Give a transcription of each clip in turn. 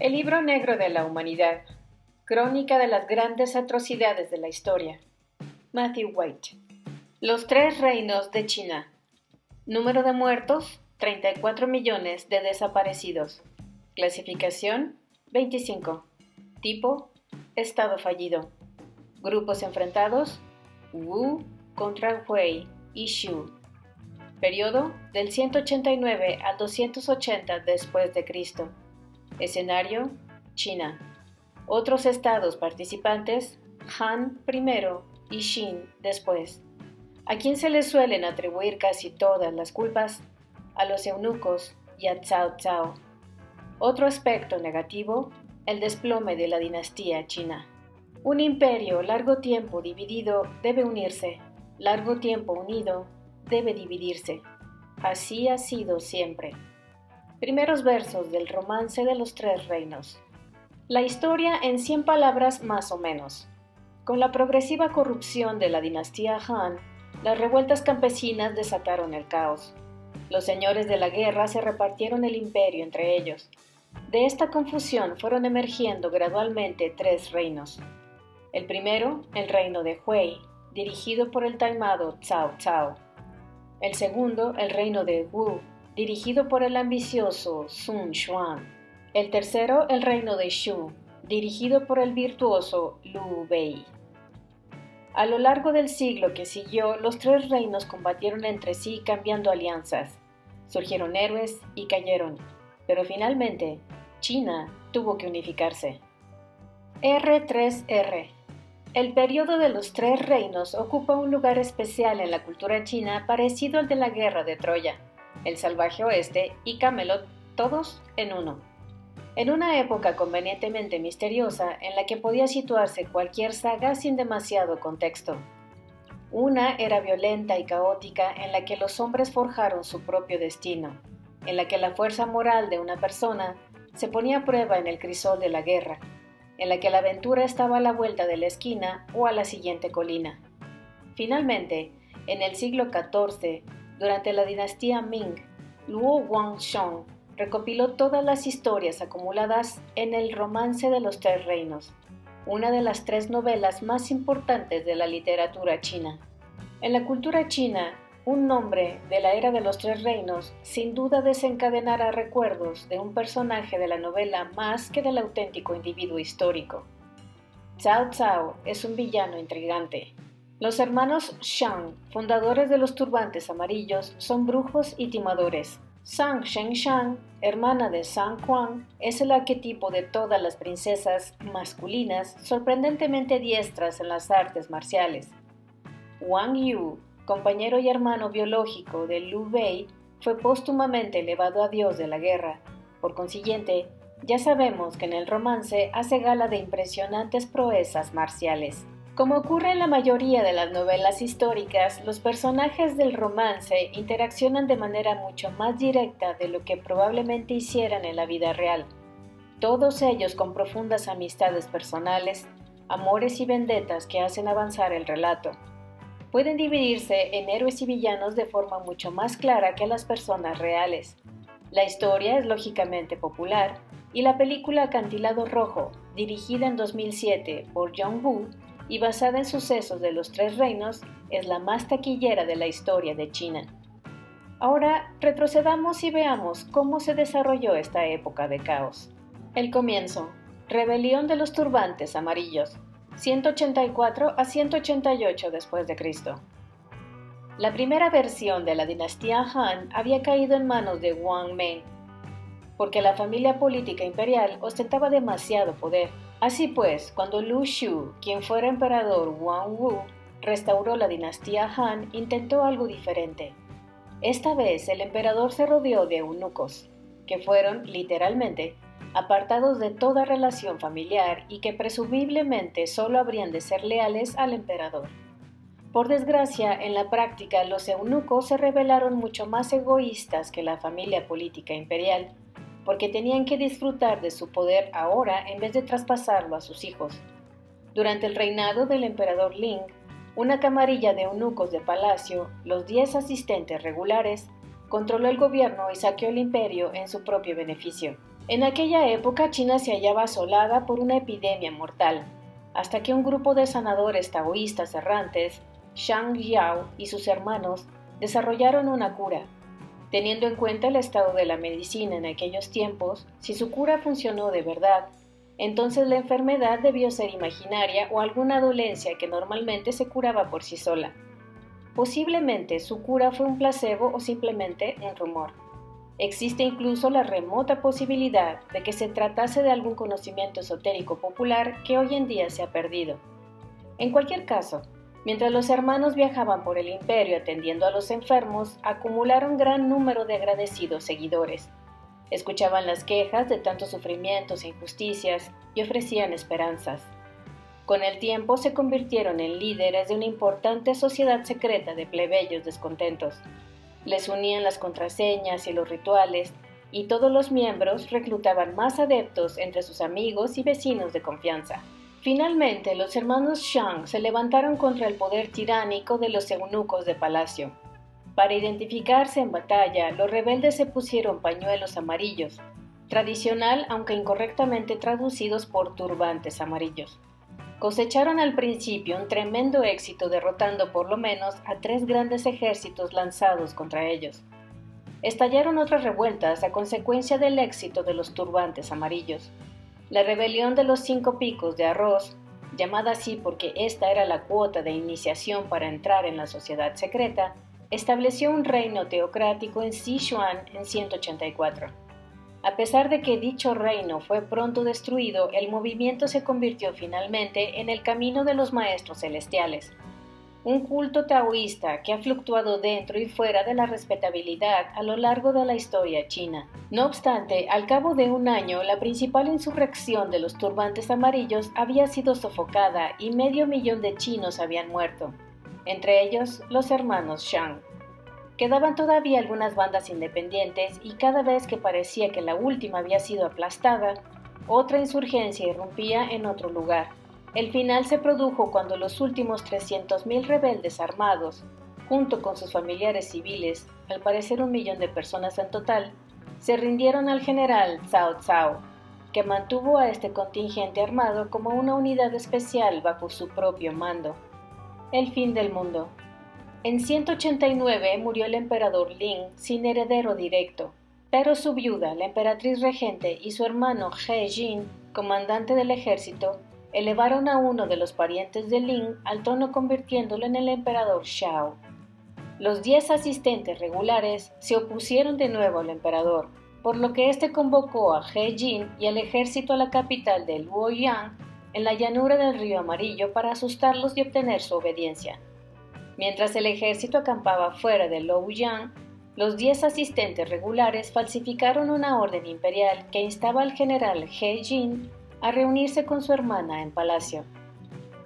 El libro negro de la humanidad, crónica de las grandes atrocidades de la historia. Matthew White. Los tres reinos de China. Número de muertos, 34 millones de desaparecidos. Clasificación, 25. Tipo, estado fallido. Grupos enfrentados, Wu contra Wei y Shu. Periodo del 189 al 280 después de Cristo. Escenario, China. Otros estados participantes, Han primero y Xin después. ¿A quién se les suelen atribuir casi todas las culpas? A los eunucos y a Cao Cao. Otro aspecto negativo, el desplome de la dinastía china. Un imperio largo tiempo dividido debe unirse, largo tiempo unido debe dividirse. Así ha sido siempre. Primeros versos del romance de los tres reinos. La historia en 100 palabras más o menos. Con la progresiva corrupción de la dinastía Han, las revueltas campesinas desataron el caos. Los señores de la guerra se repartieron el imperio entre ellos. De esta confusión fueron emergiendo gradualmente tres reinos. El primero, el reino de Wei, dirigido por el taimado Cao Cao. El segundo, el reino de Wu, dirigido por el ambicioso Sun Xuan. El tercero, el reino de Shu, dirigido por el virtuoso Liu Bei. A lo largo del siglo que siguió, los tres reinos combatieron entre sí cambiando alianzas. Surgieron héroes y cayeron, pero finalmente China tuvo que unificarse. R3R. El periodo de los tres reinos ocupa un lugar especial en la cultura china parecido al de la guerra de Troya, el salvaje oeste y Camelot, todos en uno. En una época convenientemente misteriosa en la que podía situarse cualquier saga sin demasiado contexto. Una era violenta y caótica en la que los hombres forjaron su propio destino, en la que la fuerza moral de una persona se ponía a prueba en el crisol de la guerra, en la que la aventura estaba a la vuelta de la esquina o a la siguiente colina. Finalmente, en el siglo XIV, durante la dinastía Ming, Luo Guangxong recopiló todas las historias acumuladas en El Romance de los Tres Reinos, una de las tres novelas más importantes de la literatura china. En la cultura china, un nombre de la era de los Tres Reinos sin duda desencadenará recuerdos de un personaje de la novela más que del auténtico individuo histórico. Cao Cao es un villano intrigante. Los hermanos Shang, fundadores de los turbantes amarillos, son brujos y timadores. Zhang Shengshang, hermana de Zhang Kuang, es el arquetipo de todas las princesas masculinas sorprendentemente diestras en las artes marciales. Wang Yu, compañero y hermano biológico de Liu Bei, fue póstumamente elevado a dios de la guerra. Por consiguiente, ya sabemos que en el romance hace gala de impresionantes proezas marciales. Como ocurre en la mayoría de las novelas históricas, los personajes del romance interaccionan de manera mucho más directa de lo que probablemente hicieran en la vida real. Todos ellos con profundas amistades personales, amores y vendetas que hacen avanzar el relato. Pueden dividirse en héroes y villanos de forma mucho más clara que las personas reales. La historia es lógicamente popular y la película Acantilado Rojo, dirigida en 2007 por John Woo y basada en sucesos de los Tres Reinos, es la más taquillera de la historia de China. Ahora retrocedamos y veamos cómo se desarrolló esta época de caos. El comienzo. Rebelión de los turbantes amarillos. 184 a 188 después de Cristo. La primera versión de la dinastía Han había caído en manos de Wang Meng, porque la familia política imperial ostentaba demasiado poder. Así pues, cuando Lu Xu, quien fuera emperador Wang Wu, restauró la dinastía Han, intentó algo diferente. Esta vez el emperador se rodeó de eunucos, que fueron, literalmente, apartados de toda relación familiar y que presumiblemente solo habrían de ser leales al emperador. Por desgracia, en la práctica los eunucos se revelaron mucho más egoístas que la familia política imperial, porque tenían que disfrutar de su poder ahora en vez de traspasarlo a sus hijos. Durante el reinado del emperador Ling, una camarilla de eunucos de palacio, los 10 asistentes regulares, controló el gobierno y saqueó el imperio en su propio beneficio. En aquella época China se hallaba asolada por una epidemia mortal, hasta que un grupo de sanadores taoístas errantes, Shang Yao y sus hermanos, desarrollaron una cura. Teniendo en cuenta el estado de la medicina en aquellos tiempos, si su cura funcionó de verdad, entonces la enfermedad debió ser imaginaria o alguna dolencia que normalmente se curaba por sí sola. Posiblemente su cura fue un placebo o simplemente un rumor. Existe incluso la remota posibilidad de que se tratase de algún conocimiento esotérico popular que hoy en día se ha perdido. En cualquier caso, mientras los hermanos viajaban por el imperio atendiendo a los enfermos, acumularon gran número de agradecidos seguidores. Escuchaban las quejas de tantos sufrimientos e injusticias y ofrecían esperanzas. Con el tiempo se convirtieron en líderes de una importante sociedad secreta de plebeyos descontentos. Les unían las contraseñas y los rituales, y todos los miembros reclutaban más adeptos entre sus amigos y vecinos de confianza. Finalmente, los hermanos Shang se levantaron contra el poder tiránico de los eunucos de palacio. Para identificarse en batalla, los rebeldes se pusieron pañuelos amarillos, tradicional aunque incorrectamente traducidos por turbantes amarillos. Cosecharon al principio un tremendo éxito derrotando por lo menos a 3 grandes ejércitos lanzados contra ellos. Estallaron otras revueltas a consecuencia del éxito de los turbantes amarillos. La rebelión de los 5 picos de arroz, llamada así porque esta era la cuota de iniciación para entrar en la sociedad secreta, estableció un reino teocrático en Sichuan en 184. A pesar de que dicho reino fue pronto destruido, el movimiento se convirtió finalmente en el camino de los maestros celestiales, un culto taoísta que ha fluctuado dentro y fuera de la respetabilidad a lo largo de la historia china. No obstante, al cabo de un año, la principal insurrección de los turbantes amarillos había sido sofocada y 500,000 de chinos habían muerto, entre ellos los hermanos Shang. Quedaban todavía algunas bandas independientes y cada vez que parecía que la última había sido aplastada, otra insurgencia irrumpía en otro lugar. El final se produjo cuando los últimos 300,000 rebeldes armados, junto con sus familiares civiles, al parecer 1,000,000 de personas en total, se rindieron al general Cao Cao, que mantuvo a este contingente armado como una unidad especial bajo su propio mando. El fin del mundo. En 189 murió el emperador Ling sin heredero directo, pero su viuda, la emperatriz regente, y su hermano He Jin, comandante del ejército, elevaron a uno de los parientes de Ling al trono convirtiéndolo en el emperador Shao. Los 10 asistentes regulares se opusieron de nuevo al emperador, por lo que éste convocó a He Jin y al ejército a la capital de Luoyang, en la llanura del río Amarillo, para asustarlos y obtener su obediencia. Mientras el ejército acampaba fuera de Luoyang, los 10 asistentes regulares falsificaron una orden imperial que instaba al general He Jin a reunirse con su hermana en palacio.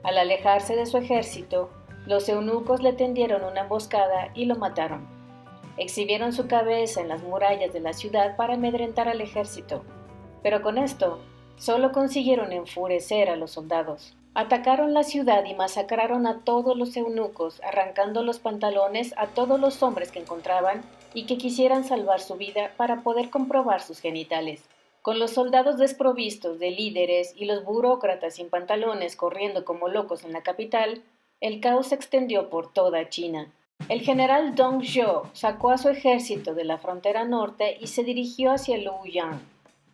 Al alejarse de su ejército, los eunucos le tendieron una emboscada y lo mataron. Exhibieron su cabeza en las murallas de la ciudad para amedrentar al ejército, pero con esto solo consiguieron enfurecer a los soldados. Atacaron la ciudad y masacraron a todos los eunucos, arrancando los pantalones a todos los hombres que encontraban y que quisieran salvar su vida para poder comprobar sus genitales. Con los soldados desprovistos de líderes y los burócratas sin pantalones corriendo como locos en la capital, el caos se extendió por toda China. El general Dong Zhuo sacó a su ejército de la frontera norte y se dirigió hacia Luoyang,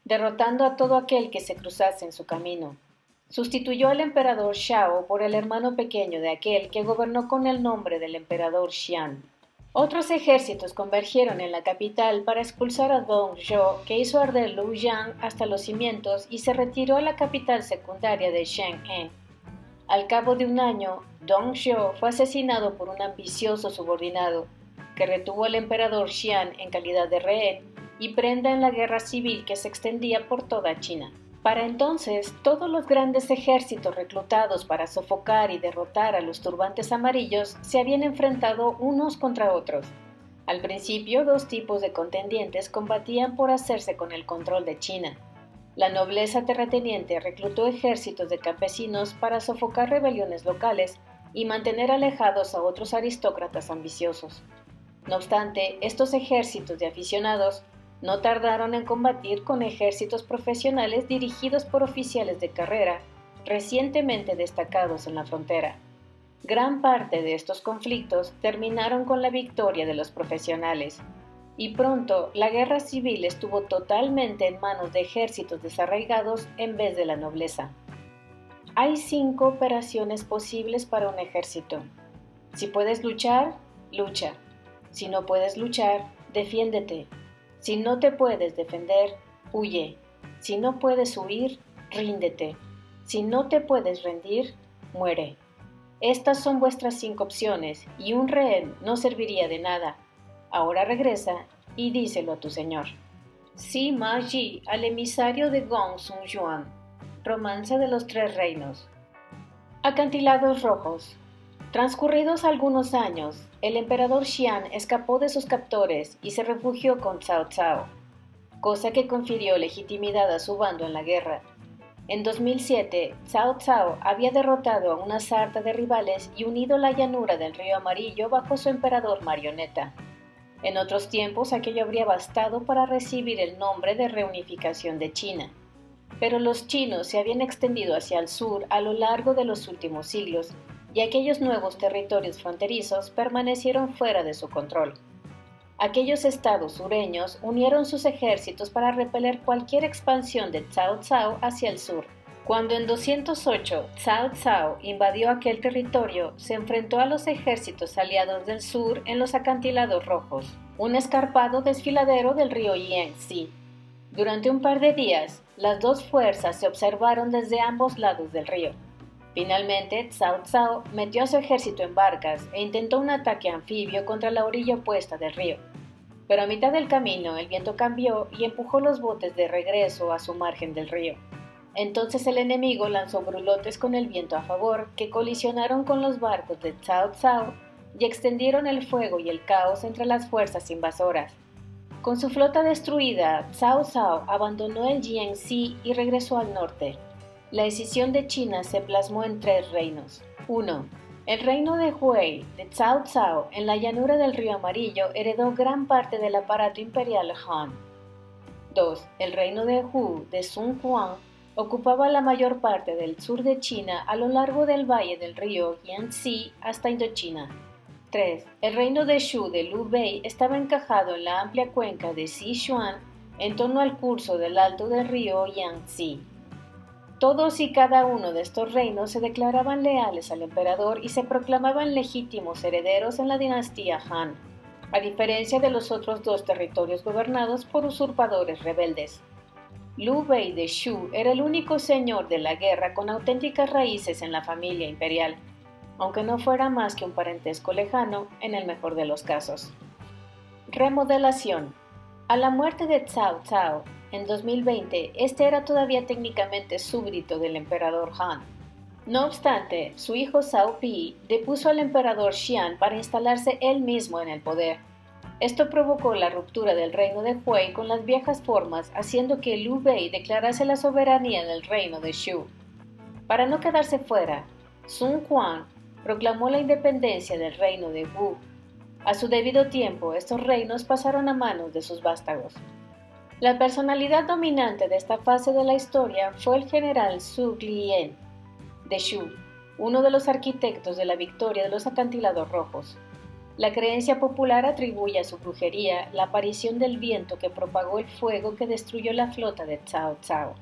derrotando a todo aquel que se cruzase en su camino. Sustituyó al emperador Shao por el hermano pequeño de aquel que gobernó con el nombre del emperador Xian. Otros ejércitos convergieron en la capital para expulsar a Dong Zhuo, que hizo arder Luoyang hasta los cimientos y se retiró a la capital secundaria de Shenzhen. Al cabo de un año, Dong Zhuo fue asesinado por un ambicioso subordinado, que retuvo al emperador Xian en calidad de rehén y prenda en la guerra civil que se extendía por toda China. Para entonces, todos los grandes ejércitos reclutados para sofocar y derrotar a los turbantes amarillos se habían enfrentado unos contra otros. Al principio, 2 tipos de contendientes combatían por hacerse con el control de China. La nobleza terrateniente reclutó ejércitos de campesinos para sofocar rebeliones locales y mantener alejados a otros aristócratas ambiciosos. No obstante, estos ejércitos de aficionados No tardaron en combatir con ejércitos profesionales dirigidos por oficiales de carrera, recientemente destacados en la frontera. Gran parte de estos conflictos terminaron con la victoria de los profesionales, y pronto la guerra civil estuvo totalmente en manos de ejércitos desarraigados en vez de la nobleza. Hay 5 operaciones posibles para un ejército. Si puedes luchar, lucha. Si no puedes luchar, defiéndete. Si no te puedes defender, huye. Si no puedes huir, ríndete. Si no te puedes rendir, muere. Estas son vuestras 5 opciones y un rehén no serviría de nada. Ahora regresa y díselo a tu señor. Sima Yi al emisario de Gong Sun Yuan. Romance de los 3 reinos. Acantilados rojos. Transcurridos algunos años, el emperador Xian escapó de sus captores y se refugió con Cao Cao, cosa que confirió legitimidad a su bando en la guerra. En 2007, Cao Cao había derrotado a una sarta de rivales y unido la llanura del Río Amarillo bajo su emperador marioneta. En otros tiempos aquello habría bastado para recibir el nombre de reunificación de China. Pero los chinos se habían extendido hacia el sur a lo largo de los últimos siglos, y aquellos nuevos territorios fronterizos permanecieron fuera de su control. Aquellos estados sureños unieron sus ejércitos para repeler cualquier expansión de Cao Cao hacia el sur. Cuando en 208 Cao Cao invadió aquel territorio, se enfrentó a los ejércitos aliados del sur en los acantilados rojos, un escarpado desfiladero del río Yangtze. Durante un par de días, las dos fuerzas se observaron desde ambos lados del río. Finalmente, Cao Cao metió a su ejército en barcas e intentó un ataque anfibio contra la orilla opuesta del río. Pero a mitad del camino el viento cambió y empujó los botes de regreso a su margen del río. Entonces el enemigo lanzó brulotes con el viento a favor que colisionaron con los barcos de Cao Cao y extendieron el fuego y el caos entre las fuerzas invasoras. Con su flota destruida, Cao Cao abandonó el Jiangxi y regresó al norte. La escisión de China se plasmó en 3 reinos. 1. El reino de Hui de Cao Cao en la llanura del Río Amarillo heredó gran parte del aparato imperial Han. 2. El reino de Hu de Sun Quan ocupaba la mayor parte del sur de China a lo largo del valle del río Yangtze hasta Indochina. 3. El reino de Shu de Liu Bei estaba encajado en la amplia cuenca de Sichuan en torno al curso del alto del río Yangtze. Todos y cada uno de estos reinos se declaraban leales al emperador y se proclamaban legítimos herederos en la dinastía Han, a diferencia de los otros 2 territorios gobernados por usurpadores rebeldes. Liu Bei de Shu era el único señor de la guerra con auténticas raíces en la familia imperial, aunque no fuera más que un parentesco lejano en el mejor de los casos. Remodelación. A la muerte de Cao Cao, en 2020, este era todavía técnicamente súbdito del emperador Han. No obstante, su hijo Cao Pi depuso al emperador Xian para instalarse él mismo en el poder. Esto provocó la ruptura del reino de Hui con las viejas formas, haciendo que Liu Bei declarase la soberanía del reino de Shu. Para no quedarse fuera, Sun Quan proclamó la independencia del reino de Wu. A su debido tiempo, estos reinos pasaron a manos de sus vástagos. La personalidad dominante de esta fase de la historia fue el general Zhuge Liang de Shu, uno de los arquitectos de la victoria de los acantilados rojos. La creencia popular atribuye a su brujería la aparición del viento que propagó el fuego que destruyó la flota de Cao Cao.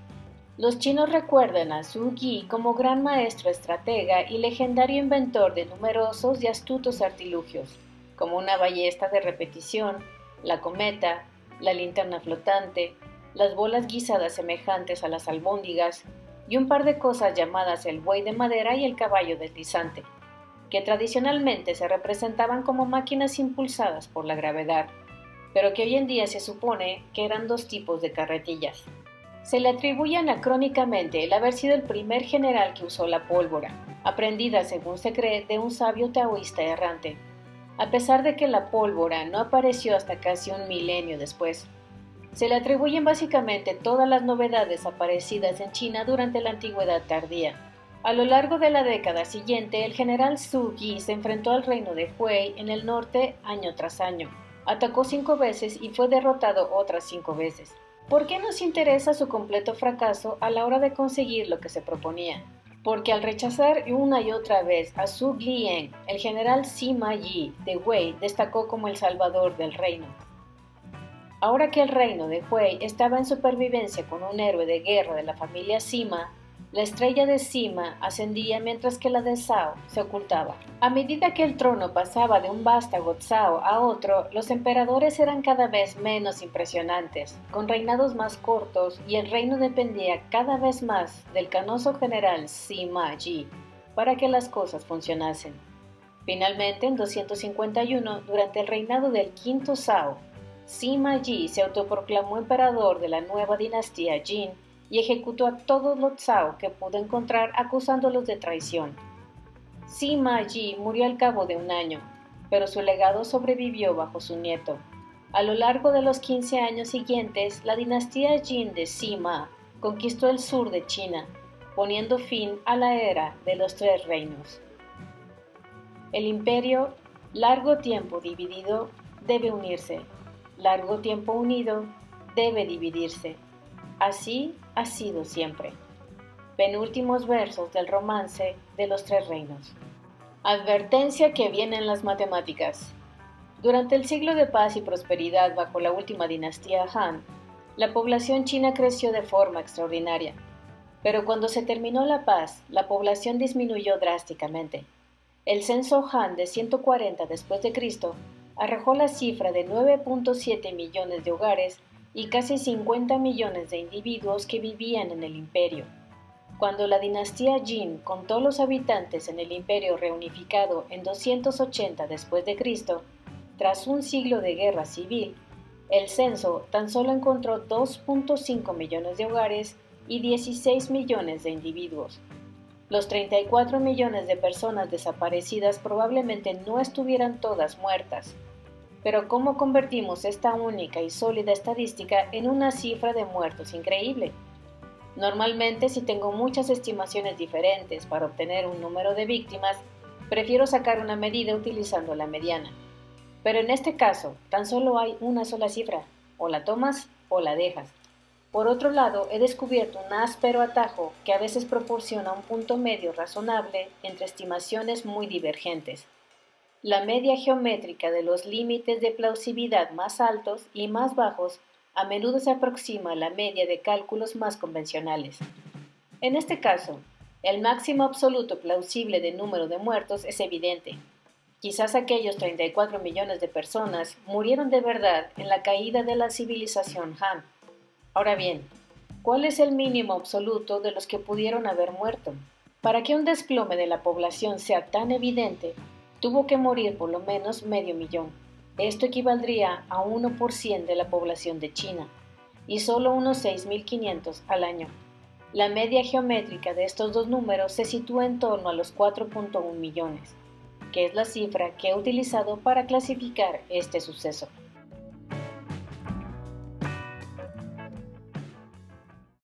Los chinos recuerdan a Zhu Yi como gran maestro estratega y legendario inventor de numerosos y astutos artilugios, como una ballesta de repetición, la cometa, la linterna flotante, las bolas guisadas semejantes a las albóndigas y un par de cosas llamadas el buey de madera y el caballo deslizante, que tradicionalmente se representaban como máquinas impulsadas por la gravedad, pero que hoy en día se supone que eran 2 tipos de carretillas. Se le atribuye anacrónicamente el haber sido el primer general que usó la pólvora, aprendida según se cree de un sabio taoísta errante, a pesar de que la pólvora no apareció hasta casi un milenio después. Se le atribuyen básicamente todas las novedades aparecidas en China durante la antigüedad tardía. A lo largo de la década siguiente, el general Zhu Yi se enfrentó al reino de Hui en el norte año tras año, Atacó 5 veces y fue derrotado otras 5 veces. ¿Por qué nos interesa su completo fracaso a la hora de conseguir lo que se proponía? Porque al rechazar una y otra vez a Zhu Liang, el general Sima Yi de Wei destacó como el salvador del reino. Ahora que el reino de Wei estaba en supervivencia con un héroe de guerra de la familia Sima, la estrella de Sima ascendía mientras que la de Zhao se ocultaba. A medida que el trono pasaba de un vástago Zhao a otro, los emperadores eran cada vez menos impresionantes, con reinados más cortos, y el reino dependía cada vez más del canoso general Sima Yi para que las cosas funcionasen. Finalmente, en 251, durante el reinado del quinto Zhao, Sima Yi se autoproclamó emperador de la nueva dinastía Jin y ejecutó a todos los Zhao que pudo encontrar acusándolos de traición. Sima Yi murió al cabo de un año, pero su legado sobrevivió bajo su nieto. A lo largo de los 15 años siguientes, la dinastía Jin de Sima conquistó el sur de China, poniendo fin a la era de los 3 reinos. El imperio, largo tiempo dividido, debe unirse. Largo tiempo unido, debe dividirse. Así ha sido siempre. Penúltimos versos del romance de los 3 reinos. Advertencia que vienen las matemáticas. Durante el siglo de paz y prosperidad bajo la última dinastía Han, la población china creció de forma extraordinaria. Pero cuando se terminó la paz, la población disminuyó drásticamente. El censo Han de 140 después de Cristo arrojó la cifra de 9.7 millones de hogares y casi 50 millones de individuos que vivían en el imperio. Cuando la dinastía Jin contó los habitantes en el imperio reunificado en 280 después de Cristo, tras un siglo de guerra civil, el censo tan solo encontró 2.5 millones de hogares y 16 millones de individuos. Los 34 millones de personas desaparecidas probablemente no estuvieran todas muertas. Pero ¿cómo convertimos esta única y sólida estadística en una cifra de muertos increíble? Normalmente, si tengo muchas estimaciones diferentes para obtener un número de víctimas, prefiero sacar una medida utilizando la mediana. Pero en este caso, tan solo hay una sola cifra, o la tomas o la dejas. Por otro lado, he descubierto un áspero atajo que a veces proporciona un punto medio razonable entre estimaciones muy divergentes. La media geométrica de los límites de plausibilidad más altos y más bajos a menudo se aproxima a la media de cálculos más convencionales. En este caso, el máximo absoluto plausible de número de muertos es evidente. Quizás aquellos 34 millones de personas murieron de verdad en la caída de la civilización Han. Ahora bien, ¿cuál es el mínimo absoluto de los que pudieron haber muerto? Para que un desplome de la población sea tan evidente, tuvo que morir por lo menos medio millón. Esto equivaldría a 1% de la población de China, y solo unos 6.500 al año. La media geométrica de estos dos números se sitúa en torno a los 4.1 millones, que es la cifra que he utilizado para clasificar este suceso.